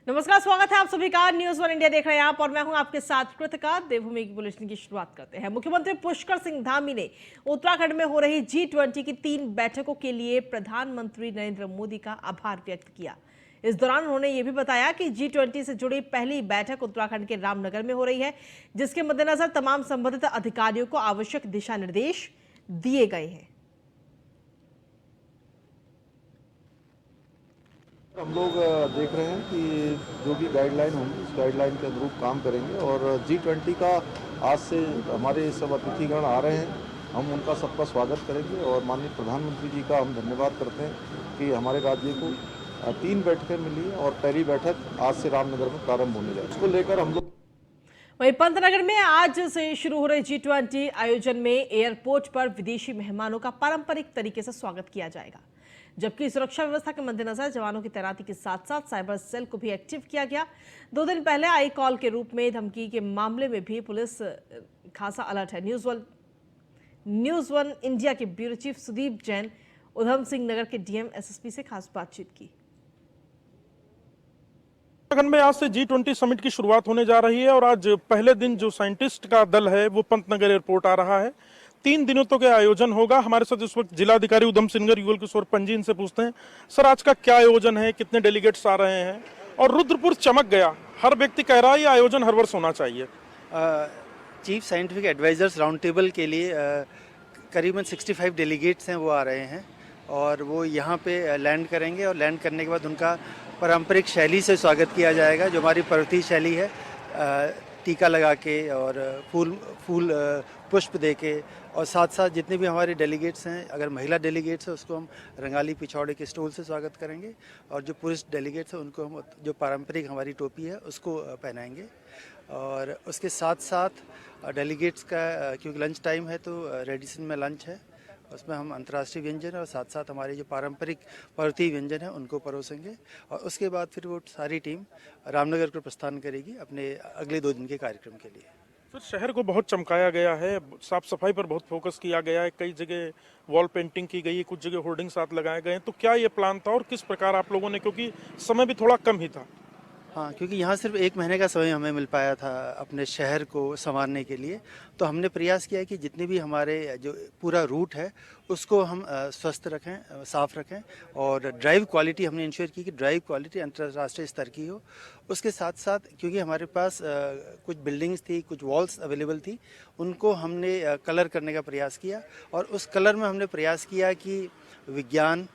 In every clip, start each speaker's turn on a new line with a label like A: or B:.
A: नमस्कार, स्वागत है आप सभी का। न्यूज़ वन इंडिया देख रहे हैं आप और मैं हूं आपके साथ कृतिका। देवभूमि की बुलेटिन की शुरुआत करते हैं। मुख्यमंत्री पुष्कर सिंह धामी ने उत्तराखंड में हो रही G20 की 3 बैठकों के लिए प्रधानमंत्री नरेंद्र मोदी का आभार व्यक्त किया। इस दौरान उन्होंने ये भी बताया कि G20 से जुड़ी पहली बैठक उत्तराखंड के रामनगर में हो रही है, जिसके मद्देनजर तमाम संबंधित अधिकारियों को आवश्यक दिशा निर्देश दिए गए हैं।
B: हम लोग देख रहे हैं कि जो भी गाइडलाइन होंगी उस गाइडलाइन के अनुरूप काम करेंगे और G20 का आज से हमारे सब अतिथिगण आ रहे हैं। हम उनका सबका स्वागत करेंगे और माननीय प्रधानमंत्री जी का हम धन्यवाद करते हैं कि हमारे राज्य को 3 बैठकें मिली और पहली बैठक आज से रामनगर में प्रारंभ होने जा रही है। उसको लेकर हम लोग
A: वहीं पंतनगर में आज से शुरू हो रहे G20 आयोजन में एयरपोर्ट पर विदेशी मेहमानों का पारंपरिक तरीके से स्वागत किया जाएगा, जबकि सुरक्षा व्यवस्था के मद्देनजर जवानों की तैनाती के साथ साथ साइबर सेल को भी एक्टिव किया गया। 2 दिन पहले आई कॉल के रूप में धमकी के मामले में भी पुलिस खासा अलर्ट है। न्यूज़ वन इंडिया के ब्यूरो चीफ सुदीप जैन उधम सिंह नगर के डीएम एसएसपी से खास बातचीत की।
C: उत्तराखंड में आज से G20 समिट की शुरुआत होने जा रही है और आज पहले दिन जो साइंटिस्ट का दल है वो पंतनगर एयरपोर्ट आ रहा है। 3 दिनों तक आयोजन होगा। हमारे साथ इस वक्त जिलाधिकारी उधम सिंह नगर युगल किशोर पंजी, इनसे पूछते हैं सर आज का क्या आयोजन है, कितने डेलीगेट्स आ रहे हैं? और रुद्रपुर चमक गया, हर व्यक्ति कह रहा है ये आयोजन हर वर्ष होना चाहिए।
D: Chief scientific advisers round table के लिए करीबन 65 डेलीगेट्स हैं, वो आ रहे हैं और वो यहाँ पे लैंड करेंगे और लैंड करने के बाद उनका पारंपरिक शैली से स्वागत किया जाएगा, जो हमारी पर्वतीय शैली है। टीका लगा के और फूल पुष्प दे के, और साथ साथ जितने भी हमारे डेलीगेट्स हैं, अगर महिला डेलीगेट्स हैं उसको हम रंगाली पिछौड़े के स्टोल से स्वागत करेंगे और जो पुरुष डेलीगेट्स हैं उनको हम जो पारंपरिक हमारी टोपी है उसको पहनाएंगे। और उसके साथ साथ डेलीगेट्स का क्योंकि लंच टाइम है तो रेडिसन में लंच है, उसमें हम अंतर्राष्ट्रीय व्यंजन और साथ साथ हमारे जो पारंपरिक पर्वतीय व्यंजन है उनको परोसेंगे और उसके बाद फिर वो सारी टीम रामनगर को प्रस्थान करेगी अपने अगले 2 दिन के कार्यक्रम के लिए।
C: फिर शहर को बहुत चमकाया गया है, साफ सफाई पर बहुत फोकस किया गया है, कई जगह वॉल पेंटिंग की गई है, कुछ जगह होर्डिंग साथ लगाए गए हैं। तो क्या ये प्लान था और किस प्रकार आप लोगों ने, क्योंकि समय भी थोड़ा कम ही था?
D: हाँ, क्योंकि यहाँ सिर्फ 1 महीने का समय हमें मिल पाया था अपने शहर को संवारने के लिए, तो हमने प्रयास किया कि जितने भी हमारे जो पूरा रूट है उसको हम स्वस्थ रखें, साफ रखें और ड्राइव क्वालिटी हमने इंश्योर की कि ड्राइव क्वालिटी अंतर्राष्ट्रीय स्तर की हो। उसके साथ साथ क्योंकि हमारे पास कुछ बिल्डिंग्स थी, कुछ वॉल्स अवेलेबल थी, उनको हमने कलर करने का प्रयास किया और उस कलर में हमने प्रयास किया कि विज्ञान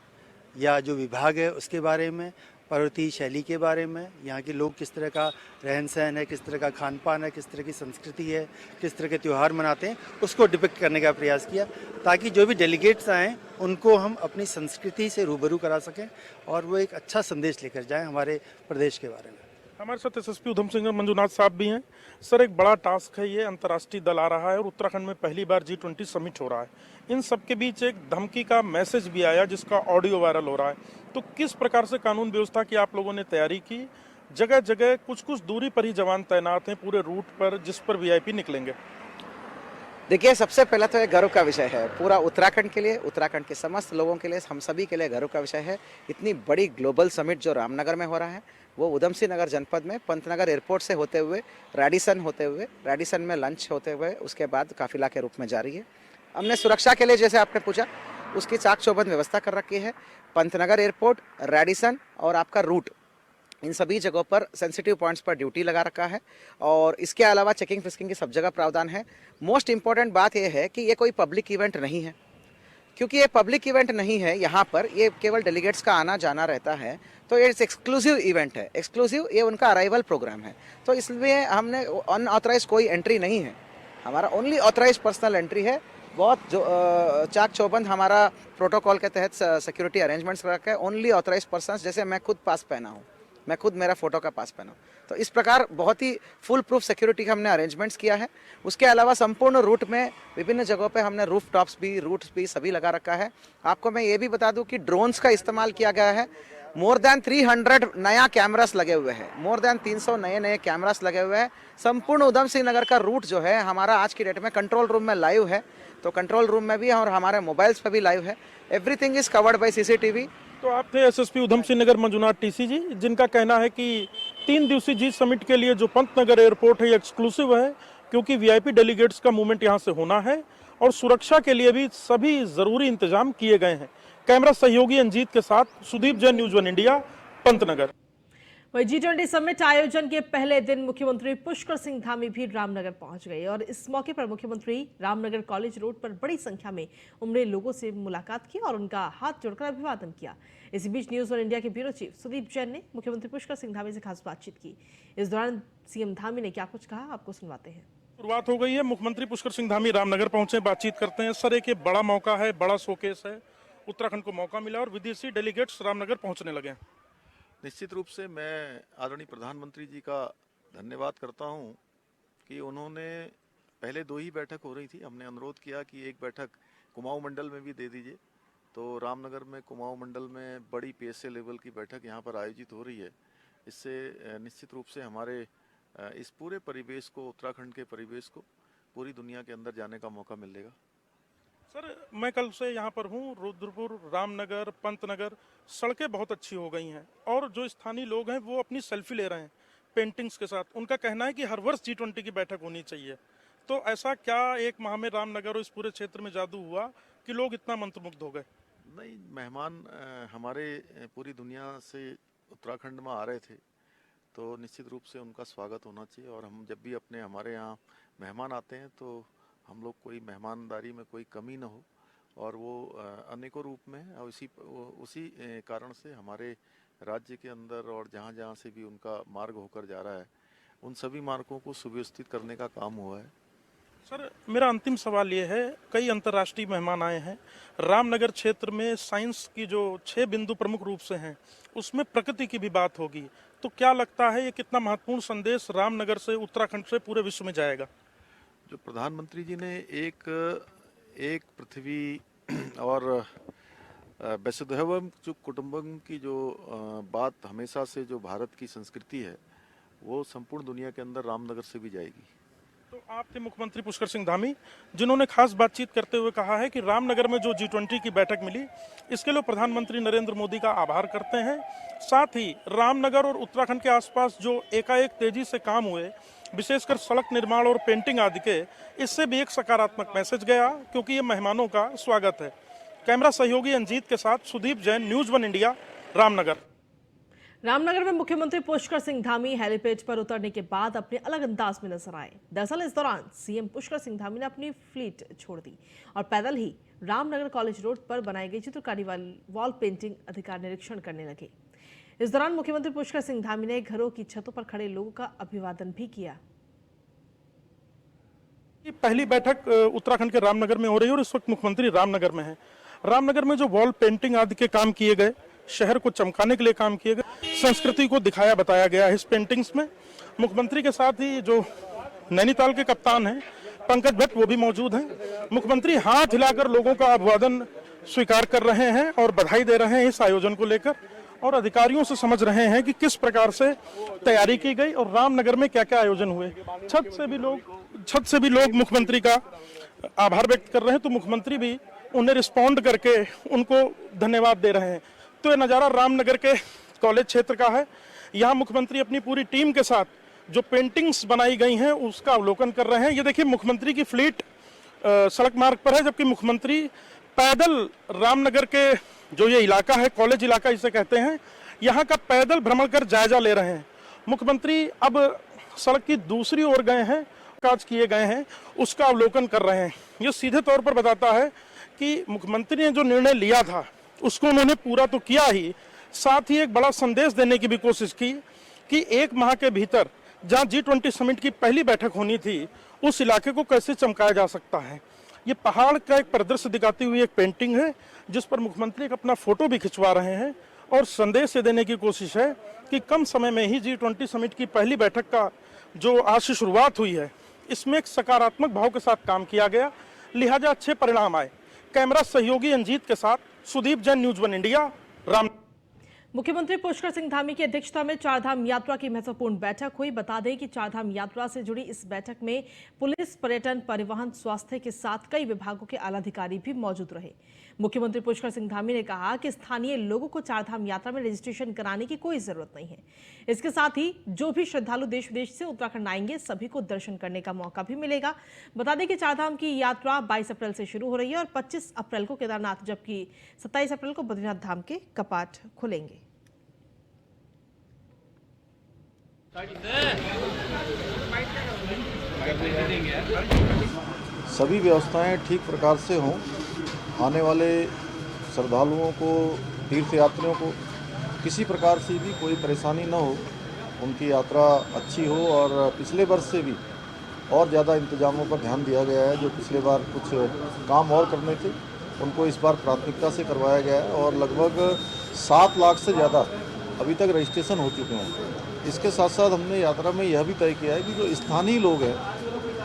D: या जो विभाग है उसके बारे में, पर्वतीय शैली के बारे में, यहाँ के लोग किस तरह का रहन सहन है, किस तरह का खान पान है, किस तरह की संस्कृति है, किस तरह के त्यौहार मनाते हैं, उसको डिपिक्ट करने का प्रयास किया ताकि जो भी डेलीगेट्स आएँ उनको हम अपनी संस्कृति से रूबरू करा सकें और वो एक अच्छा संदेश लेकर जाएं हमारे प्रदेश के बारे में।
C: हमारे साथ एसएसपी उधम सिंह मंजुनाथ साहब भी हैं। सर, एक बड़ा टास्क है ये, अंतर्राष्ट्रीय दल आ रहा है और उत्तराखंड में पहली बार G20 समिट हो रहा है। इन सब के बीच एक धमकी का मैसेज भी आया जिसका ऑडियो वायरल हो रहा है, तो किस प्रकार से कानून व्यवस्था की आप लोगों ने तैयारी की? जगह जगह कुछ कुछ दूरी पर ही जवान तैनात हैं पूरे रूट पर जिस पर वीआईपी निकलेंगे।
E: देखिए, सबसे पहला तो एक गर्व का विषय है पूरा उत्तराखंड के लिए, उत्तराखंड के समस्त लोगों के लिए, हम सभी के लिए गर्व का विषय है। इतनी बड़ी ग्लोबल समिट जो रामनगर में हो रहा है वो उधम सिंह नगर जनपद में पंतनगर एयरपोर्ट से होते हुए रेडिसन में लंच होते हुए उसके बाद काफिला के रूप में जारी है। हमने सुरक्षा के लिए, जैसे आपने पूछा, उसकी चाक चौबंद व्यवस्था कर रखी है। पंतनगर एयरपोर्ट, रेडिसन और आपका रूट, इन सभी जगहों पर सेंसिटिव पॉइंट्स पर ड्यूटी लगा रखा है और इसके अलावा चेकिंग फिस्किंग की सब जगह प्रावधान है। मोस्ट इंपॉर्टेंट बात यह है कि ये कोई पब्लिक इवेंट नहीं है, क्योंकि ये पब्लिक इवेंट नहीं है, यहाँ पर ये केवल डेलीगेट्स का आना जाना रहता है, तो ये एक्सक्लूसिव इवेंट है, एक्सक्लूसिव ये उनका अराइवल प्रोग्राम है। तो इसलिए हमने अनऑथराइज कोई एंट्री नहीं है, हमारा ओनली ऑथराइज पर्सनल एंट्री है। बहुत जो चाक चौबंद हमारा प्रोटोकॉल के तहत सिक्योरिटी अरेंजमेंट्स रखा है। ओनली ऑथराइज पर्सन, जैसे मैं खुद पास पहना हूँ, मैं खुद मेरा फोटो का पास पहना हूँ, तो इस प्रकार बहुत ही फुल प्रूफ सिक्योरिटी का हमने अरेंजमेंट्स किया है। उसके अलावा संपूर्ण रूट में विभिन्न जगहों पे हमने रूफ टॉप्स भी, रूट्स भी सभी लगा रखा है। आपको मैं ये भी बता दूं कि ड्रोन्स का इस्तेमाल किया गया है। मोर देन 300 नया कैमरास लगे हुए हैं, मोर देन 300 नए कैमरास लगे हुए हैं। संपूर्ण उधम सिंह नगर का रूट जो है हमारा आज की डेट में कंट्रोल रूम में लाइव है, तो कंट्रोल रूम में भी और हमारे मोबाइल्स पे भी लाइव है। Everything is covered by CCTV।
C: तो आप थे एसएसपी उधम सिंह नगर मंजुनाथ टीसी जी, जिनका कहना है कि 3 दिवसीय जी समिट के लिए जो पंतनगर एयरपोर्ट है ये एक्सक्लूसिव है, क्योंकि वीआईपी डेलीगेट्स का मूवमेंट यहाँ से होना है और सुरक्षा के लिए भी सभी जरूरी इंतजाम किए गए हैं। कैमरा सहयोगी अंजीत के साथ सुदीप जैन, न्यूज़ 1 इंडिया, पंतनगर।
A: वही G20 समिट आयोजन के पहले दिन मुख्यमंत्री पुष्कर सिंह धामी भी रामनगर पहुंच गए और इस मौके पर मुख्यमंत्री रामनगर कॉलेज रोड पर बड़ी संख्या में उमड़े लोगों से मुलाकात की और उनका हाथ जोड़कर अभिवादन किया। इसी बीच न्यूज़ 1 इंडिया के ब्यूरो चीफ सुदीप जैन ने मुख्यमंत्री पुष्कर सिंह धामी से खास बातचीत की। इस दौरान सीएम धामी ने क्या कुछ कहा, आपको सुनवाते हैं।
C: शुरुआत हो गई है। मुख्यमंत्री पुष्कर सिंह धामी रामनगर पहुंचे, बातचीत करते हैं। सर, एक बड़ा मौका है, बड़ा शोकेस है, उत्तराखंड को मौका मिला और विदेशी डेलीगेट्स रामनगर पहुंचने लगे।
B: निश्चित रूप से मैं आदरणीय प्रधानमंत्री जी का धन्यवाद करता हूं कि उन्होंने पहले 2 ही बैठक हो रही थी, हमने अनुरोध किया कि एक बैठक कुमाऊं मंडल में भी दे दीजिए, तो रामनगर में कुमाऊं मंडल में बड़ी पीएसए लेवल की बैठक यहां पर आयोजित हो रही है। इससे निश्चित रूप से हमारे इस पूरे परिवेश को, उत्तराखंड के परिवेश को पूरी दुनिया के अंदर जाने का मौका मिलेगा।
C: सर, मैं कल से यहाँ पर हूँ। रुद्रपुर, रामनगर, पंतनगर सड़कें बहुत अच्छी हो गई हैं और जो स्थानीय लोग हैं वो अपनी सेल्फी ले रहे हैं पेंटिंग्स के साथ। उनका कहना है कि हर वर्ष G20 की बैठक होनी चाहिए। तो ऐसा क्या एक माह में रामनगर और इस पूरे क्षेत्र में जादू हुआ कि लोग इतना मंत्रमुग्ध हो गए?
B: नहीं, मेहमान हमारे पूरी दुनिया से उत्तराखंड में आ रहे थे, तो निश्चित रूप से उनका स्वागत होना चाहिए। और हम जब भी हमारे यहाँ मेहमान आते हैं तो हम लोग कोई मेहमानदारी में कोई कमी ना हो, और वो अनेकों रूप में है। और उसी कारण से हमारे राज्य के अंदर और जहाँ जहाँ से भी उनका मार्ग होकर जा रहा है, उन सभी मार्गों को सुव्यवस्थित करने का काम हुआ है।
C: सर, मेरा अंतिम सवाल ये है, कई अंतर्राष्ट्रीय मेहमान आए हैं। रामनगर क्षेत्र में साइंस की जो 6 बिंदु प्रमुख रूप से हैं, उसमें प्रकृति की भी बात होगी। तो क्या लगता है ये कितना महत्वपूर्ण संदेश रामनगर से, उत्तराखंड से पूरे विश्व में जाएगा?
B: जो प्रधानमंत्री जी ने एक पृथ्वी और वसुधैव कुटुंबकम की जो बात हमेशा से जो भारत की संस्कृति है, वो संपूर्ण दुनिया के अंदर रामनगर से भी जाएगी।
C: तो आप थे मुख्यमंत्री पुष्कर सिंह धामी, जिन्होंने खास बातचीत करते हुए कहा है कि रामनगर में जो G20 की बैठक मिली, इसके लिए प्रधानमंत्री नरेंद्र मोदी का आभार करते हैं। साथ ही रामनगर और उत्तराखंड के आसपास जो एकाएक तेजी से काम हुए, विशेषकर सड़क निर्माण और पेंटिंग आदि के, इससे भी एक सकारात्मक मैसेज गया, क्योंकि ये मेहमानों का स्वागत है। कैमरा सहयोगी अंजीत के साथ सुदीप जैन, न्यूज़ 1 इंडिया, रामनगर।
A: रामनगर में मुख्यमंत्री पुष्कर सिंह धामी हेलीपैड पर उतरने के बाद अपने अलग अंदाज में नजर आए। दरअसल इस दौरान सीएम पुष्कर सिंह धामी ने अपनी फ्लीट छोड़ दी और पैदल ही रामनगर कॉलेज रोड पर बनाई गई चित्रकारी वॉल पेंटिंग अधिकार निरीक्षण करने लगे। इस दौरान मुख्यमंत्री पुष्कर सिंह धामी ने घरों की छतों पर खड़े लोगों का अभिवादन भी किया।
C: पहली बैठक उत्तराखंड के रामनगर में हो रही है और इस वक्त मुख्यमंत्री रामनगर में है। रामनगर में जो वॉल पेंटिंग आदि के काम किए गए, शहर को चमकाने के लिए काम किए गए, संस्कृति को दिखाया बताया गया है इस पेंटिंग्स में। मुख्यमंत्री के साथ ही जो नैनीताल के कप्तान हैं पंकज भट्ट, वो भी मौजूद हैं। मुख्यमंत्री हाथ हिलाकर लोगों का अभिवादन स्वीकार कर रहे हैं और बधाई दे रहे हैं इस आयोजन को लेकर, और अधिकारियों से समझ रहे हैं कि किस प्रकार से तैयारी की गई और रामनगर में क्या क्या आयोजन हुए। छत से भी लोग मुख्यमंत्री का आभार व्यक्त कर रहे हैं, तो मुख्यमंत्री भी उन्हें रिस्पॉन्ड करके उनको धन्यवाद दे रहे हैं। तो ये नज़ारा रामनगर के कॉलेज क्षेत्र का है। यहाँ मुख्यमंत्री अपनी पूरी टीम के साथ जो पेंटिंग्स बनाई गई हैं उसका अवलोकन कर रहे हैं। ये देखिए, मुख्यमंत्री की फ्लीट सड़क मार्ग पर है, जबकि मुख्यमंत्री पैदल रामनगर के जो ये इलाका है, कॉलेज इलाका इसे कहते हैं, यहाँ का पैदल भ्रमण कर जायजा ले रहे हैं। मुख्यमंत्री अब सड़क की दूसरी ओर गए हैं, काज किए गए हैं, उसका अवलोकन कर रहे हैं। ये सीधे तौर पर बताता है कि मुख्यमंत्री ने जो निर्णय लिया था उसको उन्होंने पूरा तो किया ही, साथ ही एक बड़ा संदेश देने की भी कोशिश की कि एक माह के भीतर जहां G20 समिट की पहली बैठक होनी थी, उस इलाके को कैसे चमकाया जा सकता है। ये पहाड़ का एक परिदृश्य दिखाती हुई एक पेंटिंग है, जिस पर मुख्यमंत्री एक अपना फोटो भी खिंचवा रहे हैं और संदेश ये देने की कोशिश है कि कम समय में ही G20 समिट की पहली बैठक का जो आज से शुरुआत हुई है, इसमें एक सकारात्मक भाव के साथ काम किया गया, लिहाजा अच्छे परिणाम आए। कैमरा सहयोगी अंजीत के साथ सुदीप जैन, न्यूज़ 1 इंडिया, राम।
A: मुख्यमंत्री पुष्कर सिंह धामी की अध्यक्षता में चारधाम यात्रा की महत्वपूर्ण बैठक हुई। बता दें कि चारधाम यात्रा से जुड़ी इस बैठक में पुलिस, पर्यटन, परिवहन, स्वास्थ्य के साथ कई विभागों के आला अधिकारी भी मौजूद रहे। मुख्यमंत्री पुष्कर सिंह धामी ने कहा कि स्थानीय लोगों को चारधाम यात्रा में रजिस्ट्रेशन कराने की कोई जरूरत नहीं है। इसके साथ ही जो भी श्रद्धालु देश विदेश से उत्तराखंड आएंगे सभी को दर्शन करने का मौका भी मिलेगा। बता दें कि चारधाम की यात्रा 22 अप्रैल से शुरू हो रही है और 25 अप्रैल को केदारनाथ, जबकि 27 अप्रैल को बद्रीनाथ धाम के कपाट खुलेंगे।
B: सभी व्यवस्थाएं ठीक प्रकार से हों, आने वाले श्रद्धालुओं को, तीर्थयात्रियों को किसी प्रकार से भी कोई परेशानी न हो, उनकी यात्रा अच्छी हो। और पिछले वर्ष से भी और ज़्यादा इंतजामों पर ध्यान दिया गया है। जो पिछले बार कुछ काम और करने थे उनको इस बार प्राथमिकता से करवाया गया है और लगभग 7 लाख से ज़्यादा अभी तक रजिस्ट्रेशन हो चुके हैं। इसके साथ साथ हमने यात्रा में यह भी तय किया है कि जो स्थानीय लोग हैं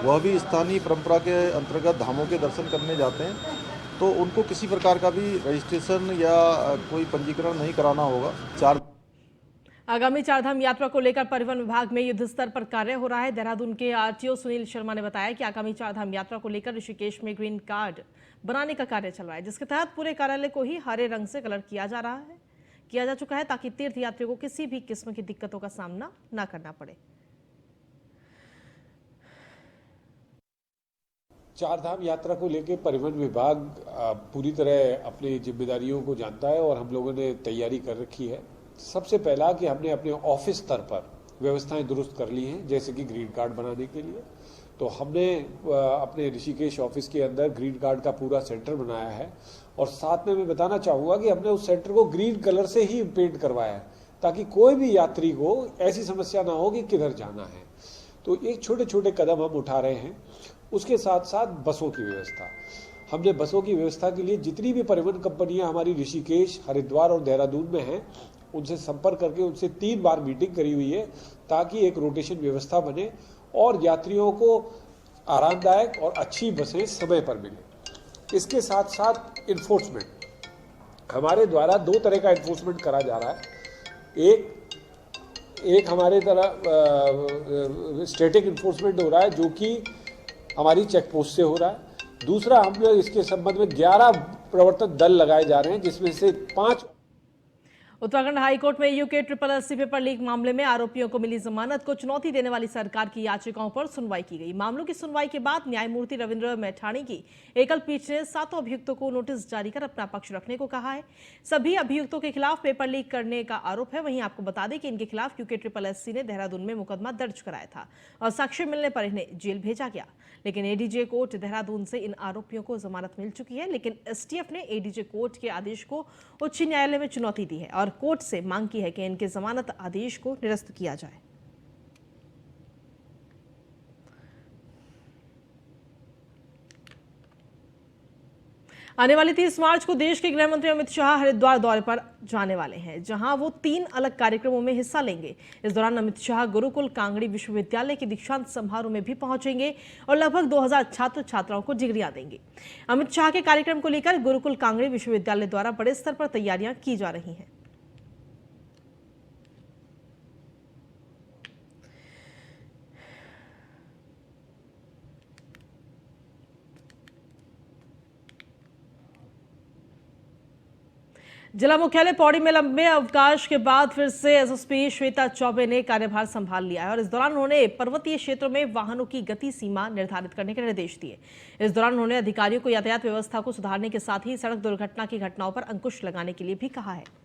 B: वह भी स्थानीय परंपरा के अंतर्गत धामों के दर्शन करने जाते हैं, तो उनको किसी प्रकार का भी रजिस्ट्रेशन या कोई पंजीकरण नहीं कराना होगा।
A: आगामी चारधाम यात्रा को लेकर परिवहन विभाग में युद्ध स्तर पर कार्य हो रहा है। देहरादून के आरटीओ सुनील शर्मा ने बताया कि आगामी चारधाम यात्रा को लेकर ऋषिकेश में ग्रीन कार्ड बनाने का कार्य चल रहा है, जिसके तहत पूरे कार्यालय को ही हरे रंग से कलर किया जा चुका है ताकि तीर्थ यात्रियों को किसी भी किस्म की दिक्कतों का सामना न करना पड़े।
F: चारधाम यात्रा को लेकर परिवहन विभाग पूरी तरह अपनी जिम्मेदारियों को जानता है और हम लोगों ने तैयारी कर रखी है। सबसे पहला कि हमने अपने ऑफिस स्तर पर व्यवस्थाएं दुरुस्त कर ली हैं, जैसे कि ग्रीन कार्ड बनाने के लिए। तो हमने अपने ऋषिकेश ऑफिस के अंदर ग्रीन कार्ड का पूरा सेंटर बनाया है और साथ में मैं बताना चाहूँगा कि हमने उस सेंटर को ग्रीन कलर से ही पेंट करवाया है ताकि कोई भी यात्री को ऐसी समस्या ना हो कि किधर जाना है। तो एक छोटे छोटे कदम हम उठा रहे हैं। उसके साथ साथ बसों की व्यवस्था, हमने बसों की व्यवस्था के लिए जितनी भी परिवहन कंपनियां हमारी ऋषिकेश, हरिद्वार और देहरादून में हैं उनसे संपर्क करके उनसे 3 बार मीटिंग करी हुई है ताकि एक रोटेशन व्यवस्था बने और यात्रियों को आरामदायक और अच्छी बसें समय पर मिले। इसके साथ साथ इन्फोर्समेंट, हमारे द्वारा 2 तरह का इन्फोर्समेंट करा जा रहा है। एक हमारे तरह स्टैटिक इन्फोर्समेंट हो रहा है जो कि हमारी चेक पोस्ट से हो रहा है। दूसरा, हम लोग इसके संबंध में 11 प्रवर्तन दल लगाए जा रहे हैं, जिसमें से 5।
A: उत्तराखंड हाईकोर्ट में यूके SSSC पेपर लीक मामले में आरोपियों को मिली जमानत को चुनौती देने वाली सरकार की याचिकाओं पर सुनवाई की गई। मामलों की सुनवाई के बाद न्यायमूर्ति रविंद्र मैठाणी की एकल पीठ ने 7 अभियुक्तों को नोटिस जारी कर अपना पक्ष रखने को कहा है। सभी अभियुक्तों के खिलाफ पेपर लीक करने का आरोप है। वहीं आपको बता दें कि इनके खिलाफ यूके SSSC ने देहरादून में मुकदमा दर्ज कराया था और साक्ष्य मिलने पर इन्हें जेल भेजा गया, लेकिन एडीजे कोर्ट देहरादून से इन आरोपियों को जमानत मिल चुकी है। लेकिन एसटीएफ ने एडीजे कोर्ट के आदेश को उच्च न्यायालय में चुनौती दी है और कोर्ट से मांग की है कि इनके जमानत आदेश को निरस्त किया जाए। आने वाली 30 मार्च को देश के गृह मंत्री अमित शाह हरिद्वार दौरे पर जाने वाले हैं, जहां वो 3 अलग कार्यक्रमों में हिस्सा लेंगे। इस दौरान अमित शाह गुरुकुल कांगड़ी विश्वविद्यालय के दीक्षांत समारोह में भी पहुंचेंगे और लगभग 2000 छात्र छात्राओं को डिग्रियां देंगे। अमित शाह के कार्यक्रम को लेकर गुरुकुल कांगड़ी विश्वविद्यालय द्वारा बड़े स्तर पर तैयारियां की जा रही हैं। जिला मुख्यालय पौड़ी में लंबे अवकाश के बाद फिर से एसएसपी श्वेता चौबे ने कार्यभार संभाल लिया है और इस दौरान उन्होंने पर्वतीय क्षेत्रों में वाहनों की गति सीमा निर्धारित करने के निर्देश दिए। इस दौरान उन्होंने अधिकारियों को यातायात व्यवस्था को सुधारने के साथ ही सड़क दुर्घटना की घटनाओं पर अंकुश लगाने के लिए भी कहा है।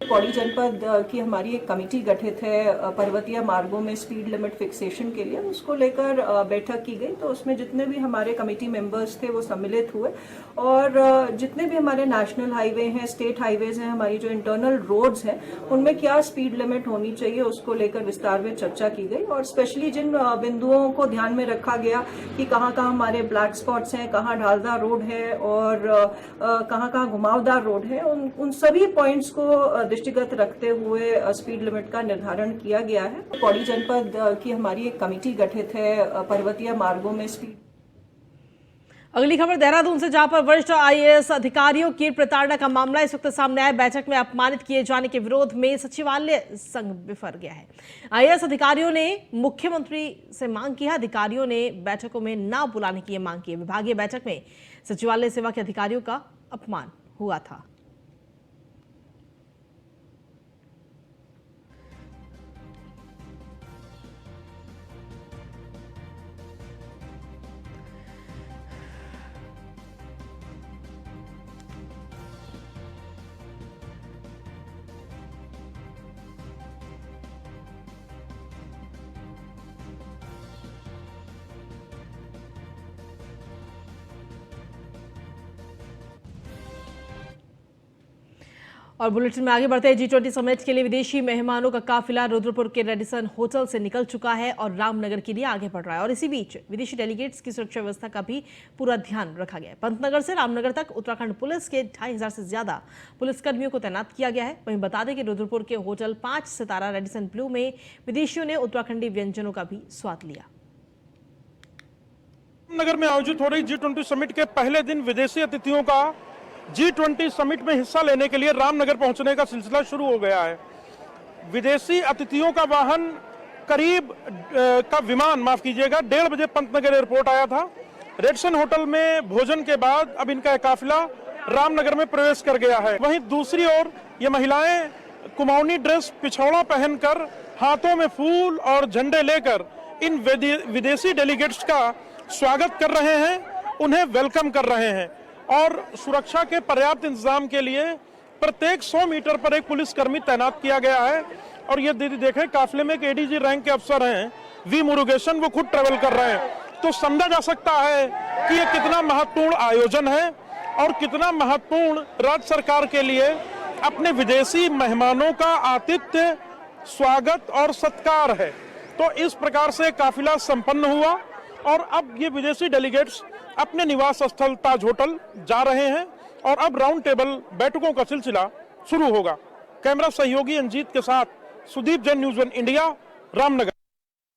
G: पौड़ी जनपद की हमारी एक कमेटी गठित है पर्वतीय मार्गों में स्पीड लिमिट फिक्सेशन के लिए, उसको लेकर बैठक की गई। तो उसमें जितने भी हमारे कमेटी मेंबर्स थे वो सम्मिलित हुए और जितने भी हमारे नेशनल हाईवे हैं, स्टेट हाईवेज हैं, हमारी जो इंटरनल रोड्स हैं, उनमें क्या स्पीड लिमिट होनी चाहिए उसको लेकर विस्तार में चर्चा की गई। और स्पेशली जिन बिंदुओं को ध्यान में रखा गया कि कहाँ कहाँ हमारे ब्लैक स्पॉट्स हैं, कहाँ ढालदार रोड है और कहाँ कहाँ घुमावदार रोड है, उन सभी पॉइंट्स को दृष्टिगत रखते हुए स्पीड लिमिट का निर्धारण किया गया है। पौड़ी जनपद की हमारी एक कमेटी गठित है पर्वतीय मार्गों में स्पीड।
A: अगली खबर देहरादून से, जहां पर वरिष्ठ आईएएस अधिकारियों की प्रताड़ना का मामला इस वक्त सामने आया। बैठक में अपमानित किए जाने के विरोध में सचिवालय संघ बिफर गया है। आईएएस अधिकारियों ने मुख्यमंत्री से मांग की है। अधिकारियों ने बैठकों में ना बुलाने की मांग की है। विभागीय बैठक में सचिवालय सेवा के अधिकारियों का अपमान हुआ था। और बुलेटिन में आगे बढ़ते हैं। G20 समिट के लिए विदेशी मेहमानों का काफिला रुद्रपुर के रेडिसन होटल से निकल चुका है और रामनगर के लिए आगे बढ़ रहा है। और इसी बीच विदेशी डेलीगेट्स की सुरक्षा व्यवस्था का भी पूरा ध्यान रखा गया है। पंतनगर से रामनगर तक उत्तराखंड पुलिस के 2500 से ज्यादा पुलिसकर्मियों को तैनात किया गया है। वहीं बता दें कि रुद्रपुर के होटल 5 सितारा रेडिसन ब्लू में विदेशियों ने उत्तराखंडी व्यंजनों का भी स्वाद लिया।
C: नगर में आयोजित हो रही G20 समिट के पहले दिन विदेशी अतिथियों का G20 समिट में हिस्सा लेने के लिए रामनगर पहुंचने का सिलसिला शुरू हो गया है। विदेशी अतिथियों का वाहन विमान 1:30 बजे पंतनगर एयरपोर्ट आया था। रेडिसन होटल में भोजन के बाद अब इनका काफिला रामनगर में प्रवेश कर गया है। वहीं दूसरी ओर ये महिलाएं कुमाऊनी ड्रेस पिछौड़ा पहनकर हाथों में फूल और झंडे लेकर इन विदेशी डेलीगेट्स का स्वागत कर रहे हैं, उन्हें वेलकम कर रहे हैं। और सुरक्षा के पर्याप्त इंतजाम के लिए प्रत्येक 100 मीटर पर एक पुलिसकर्मी तैनात किया गया है। और ये दीदी देखें, काफिले में एक एडीजी रैंक के अफसर हैं वी मुरुगेशन, वो खुद ट्रेवल कर रहे हैं। तो समझा जा सकता है कि ये कितना महत्वपूर्ण आयोजन है और कितना महत्वपूर्ण राज्य सरकार के लिए अपने विदेशी मेहमानों का आतिथ्य, स्वागत और सत्कार है। तो इस प्रकार से काफिला संपन्न हुआ और अब ये विदेशी डेलीगेट्स अपने निवास स्थल ताज होटल जा रहे हैं और अब राउंड टेबल बैठकों का सिलसिला शुरू होगा। कैमरा सहयोगी अंजीत के साथ सुदीप जैन, न्यूज़ 1 इंडिया, रामनगर।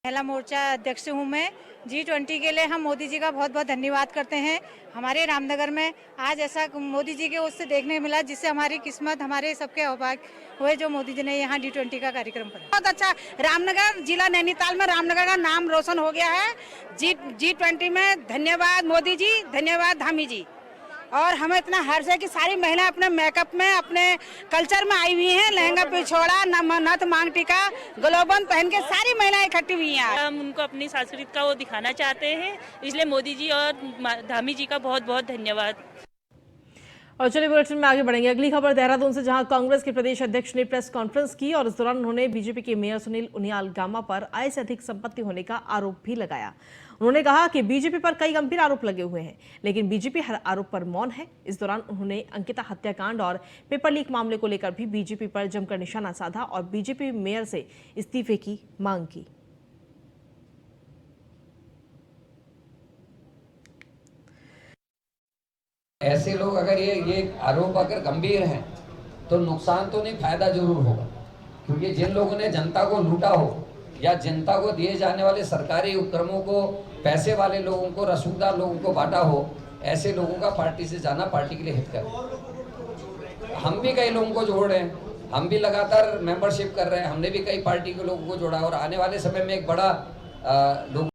H: महिला मोर्चा अध्यक्ष हूँ मैं। G20 के लिए हम मोदी जी का बहुत बहुत धन्यवाद करते हैं। हमारे रामनगर में आज ऐसा मोदी जी के उससे देखने मिला जिससे हमारी किस्मत, हमारे सबके अभाग हुए जो मोदी जी ने यहाँ G20 का कार्यक्रम करा। बहुत अच्छा, रामनगर जिला नैनीताल में रामनगर का नाम रोशन हो गया है G20 में। धन्यवाद मोदी जी, धन्यवाद धामी जी। और हमें इतना हर्ष है कि सारी महिलाएं अपने मेकअप में, अपने कल्चर में आई हुई हैं। लहंगा पिछोड़ा, नथ मांग टीका, ग्लोबन पहन के सारी महिलाएं इकट्ठी हुई हैं।
I: हम उनको अपनी संस्कृति का वो दिखाना चाहते हैं, इसलिए मोदी जी और धामी जी का बहुत बहुत धन्यवाद।
A: और चलिए बुलेटिन में आगे बढ़ेंगे। अगली खबर देहरादून से, जहां कांग्रेस के प्रदेश अध्यक्ष ने प्रेस कॉन्फ्रेंस की और इस दौरान उन्होंने बीजेपी के मेयर सुनील उनियाल गामा पर आय से अधिक संपत्ति होने का आरोप भी लगाया। उन्होंने कहा कि बीजेपी पर कई गंभीर आरोप लगे हुए हैं, लेकिन बीजेपी हर आरोप पर मौन है। इस दौरान उन्होंने अंकिता हत्याकांड और पेपर लीक मामले को लेकर भी बीजेपी पर जमकर निशाना साधा और बीजेपी मेयर से इस्तीफे की मांग की।
J: ऐसे लोग अगर ये आरोप अगर गंभीर हैं तो नुकसान तो नहीं, फायदा जरूर होगा। क्योंकि जिन लोगों ने जनता को लूटा हो या जनता को दिए जाने वाले सरकारी उपक्रमों को पैसे वाले लोगों को, रसूखदार लोगों को बांटा हो, ऐसे लोगों का पार्टी से जाना पार्टी के लिए हितकर। हम भी कई लोगों को जोड़ रहे हैं, हम भी लगातार मेंबरशिप कर रहे हैं, हमने भी कई पार्टी के लोगों को जोड़ा और आने वाले समय में एक बड़ा लोग